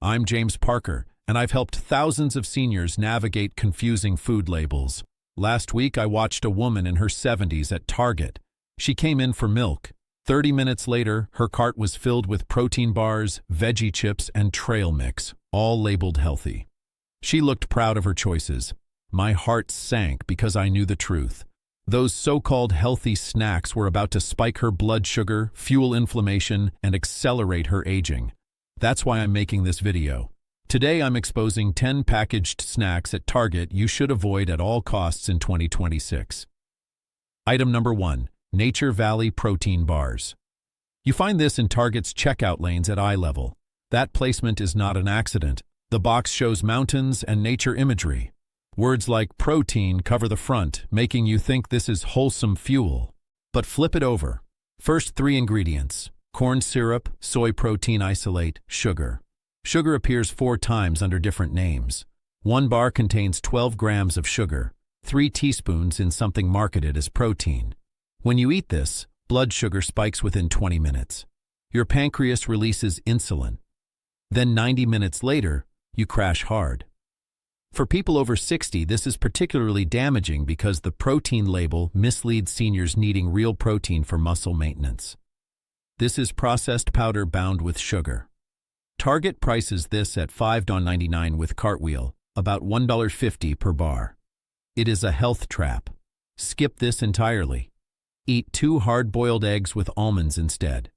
I'm James Parker, and I've helped thousands of seniors navigate confusing food labels. Last week, I watched a woman in her 70s at Target. She came in for milk. 30 minutes later, her cart was filled with protein bars, veggie chips, and trail mix, all labeled healthy. She looked proud of her choices. My heart sank because I knew the truth. Those so-called healthy snacks were about to spike her blood sugar, fuel inflammation, and accelerate her aging. That's why I'm making this video. Today I'm exposing 10 packaged snacks at Target you should avoid at all costs in 2026. Item number 1. Nature Valley Protein Bars. You find this in Target's checkout lanes at eye level. That placement is not an accident. The box shows mountains and nature imagery. Words like protein cover the front, making you think this is wholesome fuel. But flip it over. First 3 ingredients: corn syrup, soy protein isolate, sugar. Sugar appears 4 times under different names. One bar contains 12 grams of sugar, 3 teaspoons in something marketed as protein. When you eat this, blood sugar spikes within 20 minutes. Your pancreas releases insulin. Then 90 minutes later, you crash hard. For people over 60, this is particularly damaging because the protein label misleads seniors needing real protein for muscle maintenance. This is processed powder bound with sugar. Target prices this at $5.99 with Cartwheel, about $1.50 per bar. It is a health trap. Skip this entirely. Eat 2 hard-boiled eggs with almonds instead.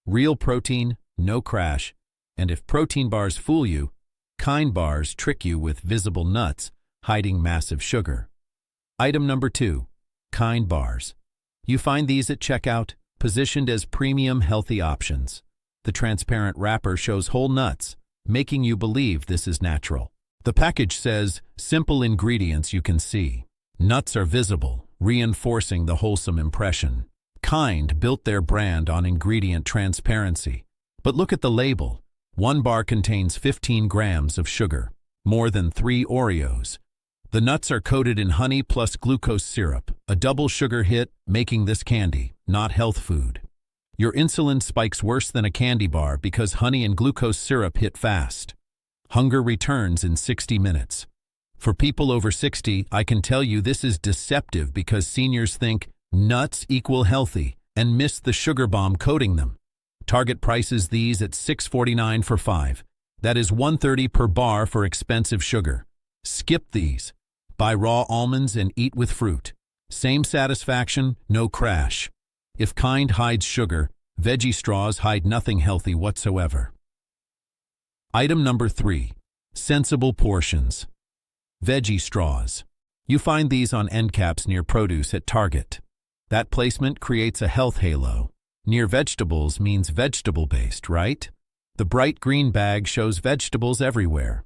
Real protein, no crash, and if protein bars fool you, Kind bars trick you with visible nuts, hiding massive sugar. Item number 2. Kind bars. You find these at checkout, positioned as premium healthy options. The transparent wrapper shows whole nuts, making you believe this is natural. The package says, simple ingredients you can see. Nuts are visible, reinforcing the wholesome impression. Kind built their brand on ingredient transparency. But look at the label. 1 bar contains 15 grams of sugar, more than 3 Oreos. The nuts are coated in honey plus glucose syrup, a double sugar hit, making this candy, not health food. Your insulin spikes worse than a candy bar because honey and glucose syrup hit fast. Hunger returns in 60 minutes. For people over 60, I can tell you this is deceptive because seniors think nuts equal healthy and miss the sugar bomb coating them. Target prices these at $6.49 for 5. That is $1.30 per bar for expensive sugar. Skip these. Buy raw almonds and eat with fruit. Same satisfaction, no crash. If Kind hides sugar, veggie straws hide nothing healthy whatsoever. Item number 3. Sensible portions. Veggie straws. You find these on end caps near produce at Target. That placement creates a health halo. Near vegetables means vegetable-based, right? The bright green bag shows vegetables everywhere.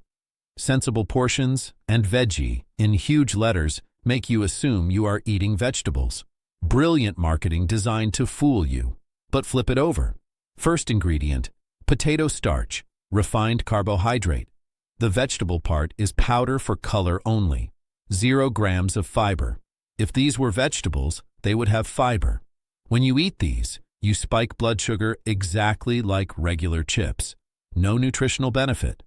Sensible portions and veggie in huge letters make you assume you are eating vegetables. Brilliant marketing designed to fool you. But flip it over. First ingredient, potato starch, refined carbohydrate. The vegetable part is powder for color only. 0 grams of fiber. If these were vegetables, they would have fiber. When you eat these, you spike blood sugar exactly like regular chips. No nutritional benefit.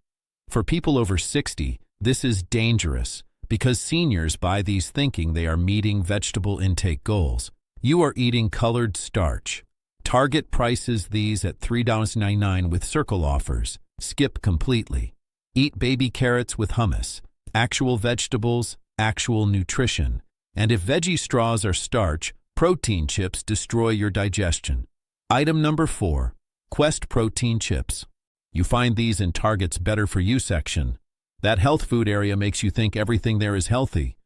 For people over 60, this is dangerous because seniors buy these thinking they are meeting vegetable intake goals. You are eating colored starch. Target prices these at $3.99 with circle offers. Skip completely. Eat baby carrots with hummus. Actual vegetables, actual nutrition. And if veggie straws are starch, protein chips destroy your digestion. Item number 4. Quest Protein Chips. You find these in Target's Better For You section. That health food area makes you think everything there is healthy.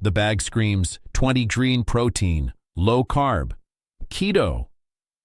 The bag screams 20 green protein, low carb, keto.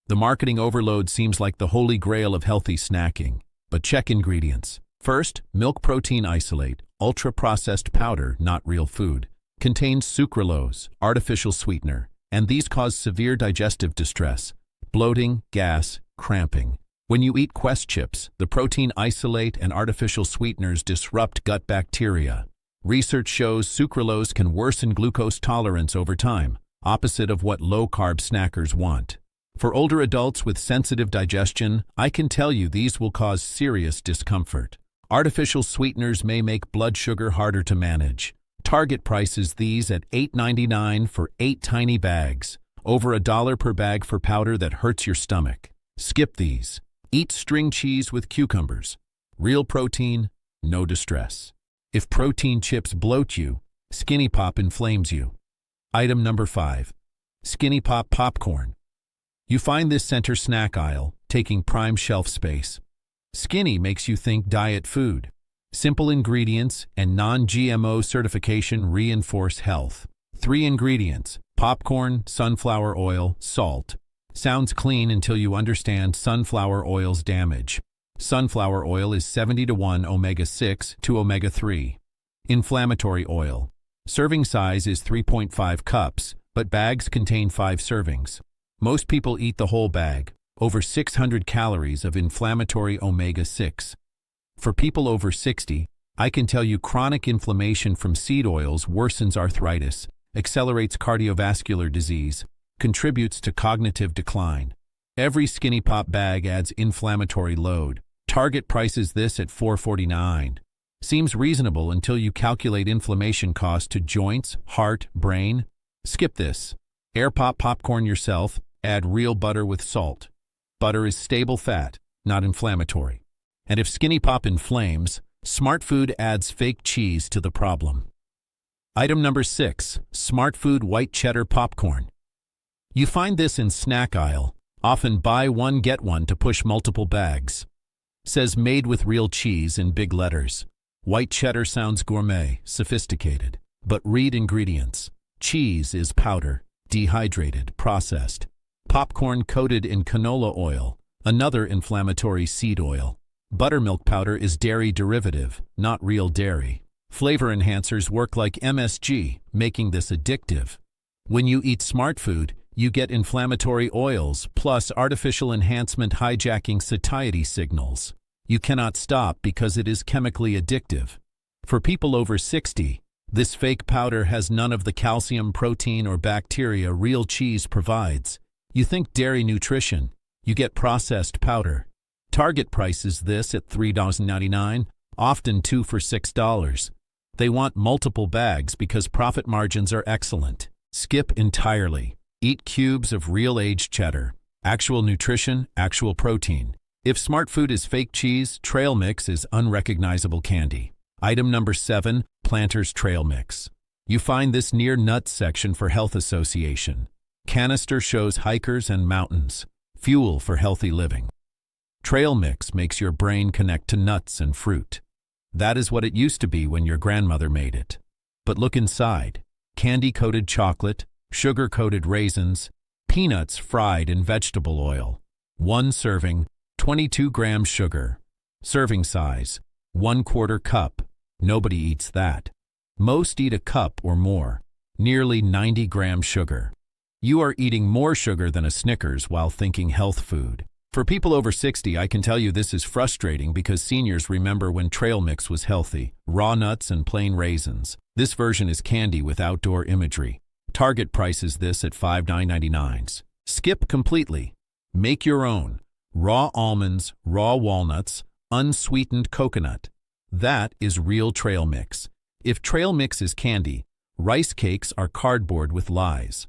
The marketing overload seems like the holy grail of healthy snacking. But check ingredients. First, milk protein isolate, ultra-processed powder, not real food. Contains sucralose, artificial sweetener, and these cause severe digestive distress, bloating, gas, cramping. When you eat Quest chips, the protein isolate and artificial sweeteners disrupt gut bacteria. Research shows sucralose can worsen glucose tolerance over time, opposite of what low-carb snackers want. For older adults with sensitive digestion, I can tell you these will cause serious discomfort. Artificial sweeteners may make blood sugar harder to manage. Target prices these at $8.99 for 8 tiny bags. Over $1 per bag for powder that hurts your stomach. Skip these. Eat string cheese with cucumbers. Real protein, no distress. If protein chips bloat you, Skinny Pop inflames you. Item number 5. Skinny Pop popcorn. You find this center snack aisle, taking prime shelf space. Skinny makes you think diet food. Simple ingredients and non-GMO certification reinforce health. 3 ingredients: popcorn, sunflower oil, salt. Sounds clean until you understand sunflower oil's damage. Sunflower oil is 70-to-1 omega-6 to omega-3. Inflammatory oil. Serving size is 3.5 cups, but bags contain 5 servings. Most people eat the whole bag, over 600 calories of inflammatory omega-6. For people over 60, I can tell you chronic inflammation from seed oils worsens arthritis, accelerates cardiovascular disease, contributes to cognitive decline. Every Skinny Pop bag adds inflammatory load. Target prices this at $4.49. Seems reasonable until you calculate inflammation cost to joints, heart, brain. Skip this. Air pop popcorn yourself, add real butter with salt. Butter is stable fat, not inflammatory. And if Skinny Pop inflames, Smart Food adds fake cheese to the problem. Item number 6. Smart Food white cheddar popcorn. You find this in snack aisle, often buy one get one to push multiple bags. Says made with real cheese in big letters. White cheddar sounds gourmet, sophisticated. But read ingredients. Cheese is powder, dehydrated, processed. Popcorn coated in canola oil, another inflammatory seed oil. Buttermilk powder is dairy derivative, not real dairy. Flavor enhancers work like MSG, making this addictive. When you eat Smart Food, you get inflammatory oils plus artificial enhancement hijacking satiety signals. You cannot stop because it is chemically addictive. For people over 60, this fake powder has none of the calcium, protein, or bacteria real cheese provides. You think dairy nutrition, you get processed powder. Target prices this at $3.99, often 2 for $6. They want multiple bags because profit margins are excellent. Skip entirely. Eat cubes of real aged cheddar. Actual nutrition, actual protein. If Smart Food is fake cheese, Trail Mix is unrecognizable candy. Item number 7, Planters Trail Mix. You find this near nuts section for Health Association. Canister shows hikers and mountains. Fuel for healthy living. Trail Mix makes your brain connect to nuts and fruit. That is what it used to be when your grandmother made it. But look inside. Candy-coated chocolate, sugar-coated raisins, peanuts fried in vegetable oil. 1 serving, 22 grams sugar. Serving size, 1/4 cup. Nobody eats that. Most eat a cup or more. Nearly 90 grams sugar. You are eating more sugar than a Snickers while thinking health food. For people over 60, I can tell you this is frustrating because seniors remember when Trail Mix was healthy, raw nuts and plain raisins. This version is candy with outdoor imagery. Target prices this at $5.99. Skip completely. Make your own. Raw almonds, raw walnuts, unsweetened coconut. That is real Trail Mix. If Trail Mix is candy, rice cakes are cardboard with lies.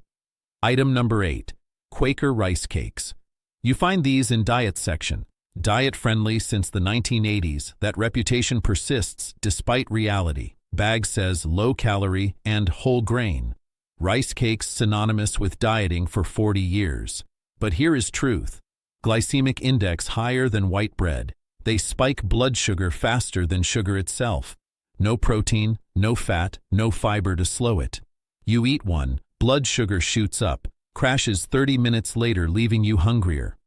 Item number 8. Quaker rice cakes. You find these in diet section. Diet-friendly since the 1980s, that reputation persists despite reality. Bag says low-calorie and whole grain. Rice cakes synonymous with dieting for 40 years. But here is truth. Glycemic index higher than white bread. They spike blood sugar faster than sugar itself. No protein, no fat, no fiber to slow it. You eat one, blood sugar shoots up, crashes 30 minutes later leaving you hungrier.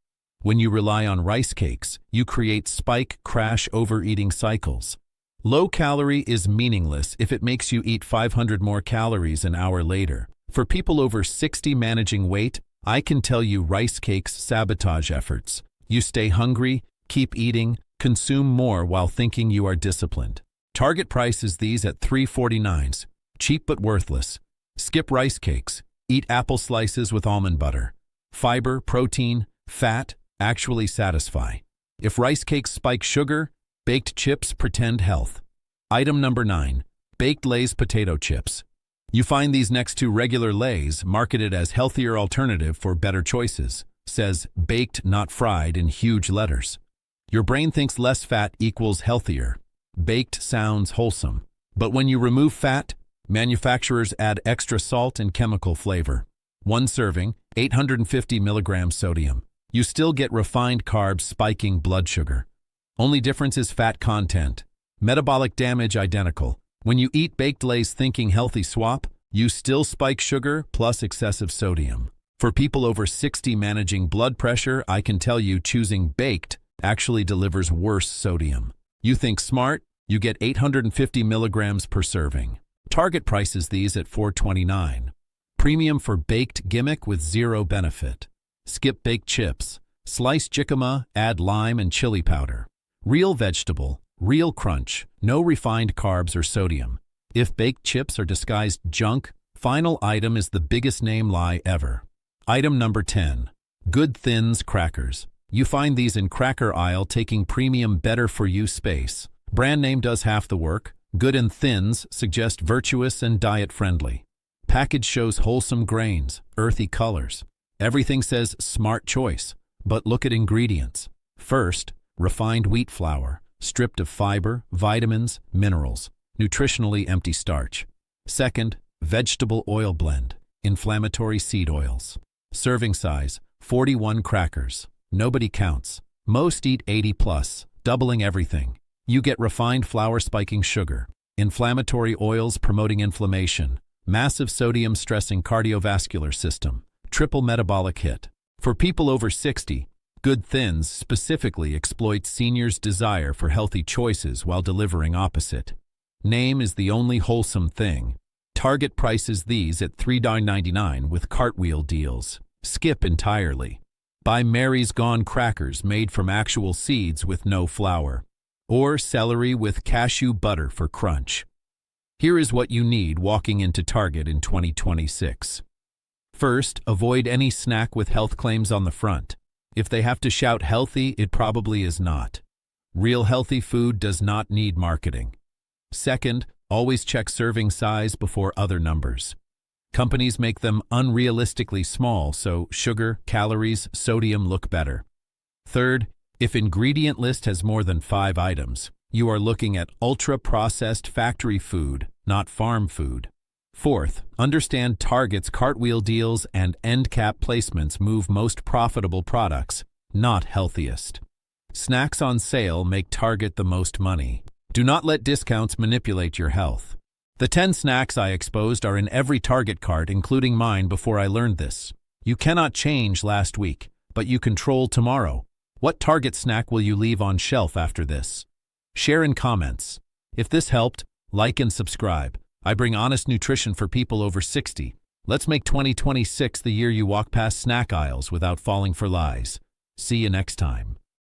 When you rely on rice cakes, you create spike, crash, overeating cycles. Low calorie is meaningless if it makes you eat 500 more calories an hour later. For people over 60 managing weight, I can tell you rice cakes sabotage efforts. You stay hungry, keep eating, consume more while thinking you are disciplined. Target price is these at $3.49. Cheap but worthless. Skip rice cakes. Eat apple slices with almond butter. Fiber, protein, fat actually satisfy. If rice cakes spike sugar, Baked chips pretend health. Item number 9. Baked Lay's potato chips. You find these next to regular Lay's, marketed as healthier alternative for better choices. Says baked, not fried in huge letters. Your brain thinks less fat equals healthier. Baked sounds wholesome. But when you remove fat, manufacturers add extra salt and chemical flavor. One serving, 850 milligrams sodium. You still get refined carbs spiking blood sugar. Only difference is fat content. Metabolic damage identical. When you eat baked Lay's thinking healthy swap, you still spike sugar plus excessive sodium. For people over 60 managing blood pressure, I can tell you choosing baked actually delivers worse sodium. You think smart, you get 850 milligrams per serving. Target prices these at $4.29. Premium for baked gimmick with zero benefit. Skip baked chips. Slice jicama, add lime and chili powder. Real vegetable, real crunch, no refined carbs or sodium. If baked chips are disguised junk, final item is the biggest name lie ever. Item number 10. Good Thins crackers. You find these in cracker aisle taking premium better for you space. Brand name does half the work. Good and Thins suggest virtuous and diet friendly. Package shows wholesome grains, earthy colors. Everything says smart choice, but look at ingredients. First, refined wheat flour, stripped of fiber, vitamins, minerals, nutritionally empty starch. Second, vegetable oil blend, inflammatory seed oils. Serving size, 41 crackers. Nobody counts. Most eat 80 plus, doubling everything. You get refined flour spiking sugar, inflammatory oils promoting inflammation, massive sodium stressing cardiovascular system, triple metabolic hit. For people over 60, Good Thins specifically exploits seniors' desire for healthy choices while delivering opposite. Name is the only wholesome thing. Target prices these at $3.99 with cartwheel deals. Skip entirely. Buy Mary's Gone crackers made from actual seeds with no flour. Or celery with cashew butter for crunch. Here is what you need walking into Target in 2026. First, avoid any snack with health claims on the front. If they have to shout healthy, it probably is not. Real healthy food does not need marketing. Second, always check serving size before other numbers. Companies make them unrealistically small, so sugar, calories, sodium look better. Third, if ingredient list has more than 5 items, you are looking at ultra-processed factory food, not farm food. Fourth, understand Target's cartwheel deals and end cap placements move most profitable products, not healthiest. Snacks on sale make Target the most money. Do not let discounts manipulate your health. The 10 snacks I exposed are in every Target cart, including mine, before I learned this. You cannot change last week, but you control tomorrow. What Target snack will you leave on shelf after this? Share in comments. If this helped, like and subscribe. I bring honest nutrition for people over 60. Let's make 2026 the year you walk past snack aisles without falling for lies. See you next time.